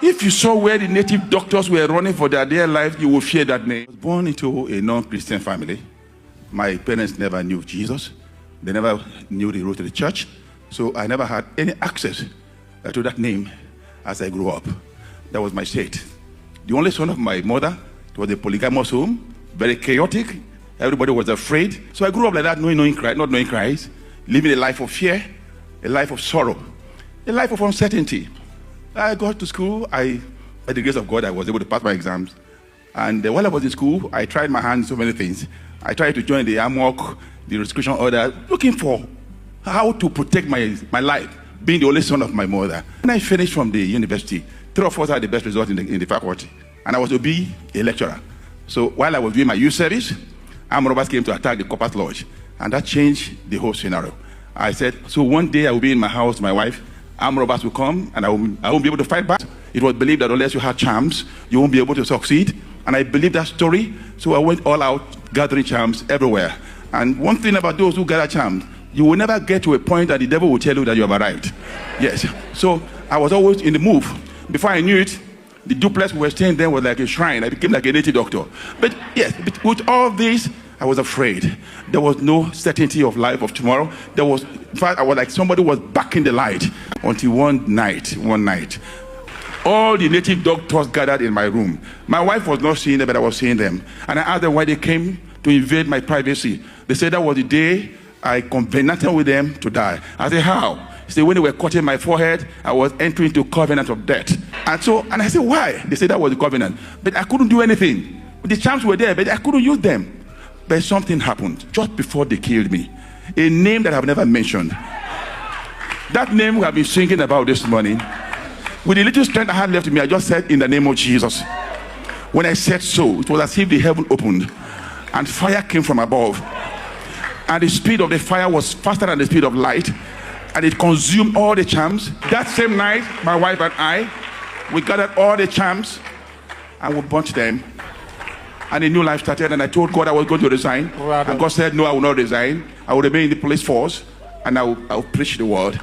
If you saw where the native doctors were running for their dear life, you would fear that name. I was born into a non-Christian family. My parents never knew Jesus. They never knew the road to the church. So I never had any access to that name as I grew up. That was my state. The only son of my mother. It was a polygamous home, very chaotic. Everybody was afraid. So I grew up like that, not knowing Christ, living a life of fear, a life of sorrow, a life of uncertainty. I got to school. By the grace of God, I was able to pass my exams. And while I was in school, I tried my hand in so many things. I tried to join the AMOC, the restriction order, looking for how to protect my life, being the only son of my mother. When I finished from the university, 3 of us had the best result in the faculty. And I was to be a lecturer. So while I was doing my youth service, armed robbers came to attack the Corpus Lodge. And that changed the whole scenario. I said, so one day I will be in my house, my wife, armed robbers will come, and I won't be able to fight back. It was believed that unless you had charms, you won't be able to succeed. And I believed that story, so I went all out gathering charms everywhere. And one thing about those who gather charms, you will never get to a point that the devil will tell you that you have arrived. Yes. So I was always in the move. Before I knew it, the duplex we were staying there was like a shrine. I became like a native doctor. But yes, with all this, I was afraid. There was no certainty of life of tomorrow. In fact, I was like somebody was backing the light until one night, all the native doctors gathered in my room. My wife was not seeing them, but I was seeing them. And I asked them why they came to invade my privacy. They said that was the day I covenanted with them to die. I said, how? He said, when they were cutting my forehead, I was entering into covenant of death. And I said, why? They said that was the covenant. But I couldn't do anything. The charms were there, but I couldn't use them. But something happened just before they killed me. A name that I've never mentioned. That name we have been singing about this morning. With the little strength I had left in me, I just said, in the name of Jesus. When I said so, it was as if the heaven opened and fire came from above. And the speed of the fire was faster than the speed of light. And it consumed all the charms. That same night, my wife and I, we gathered all the charms and we burnt them. And a new life started, and I told God I was going to resign. And God said, no, I will not resign. I will remain in the police force, and I will preach the word.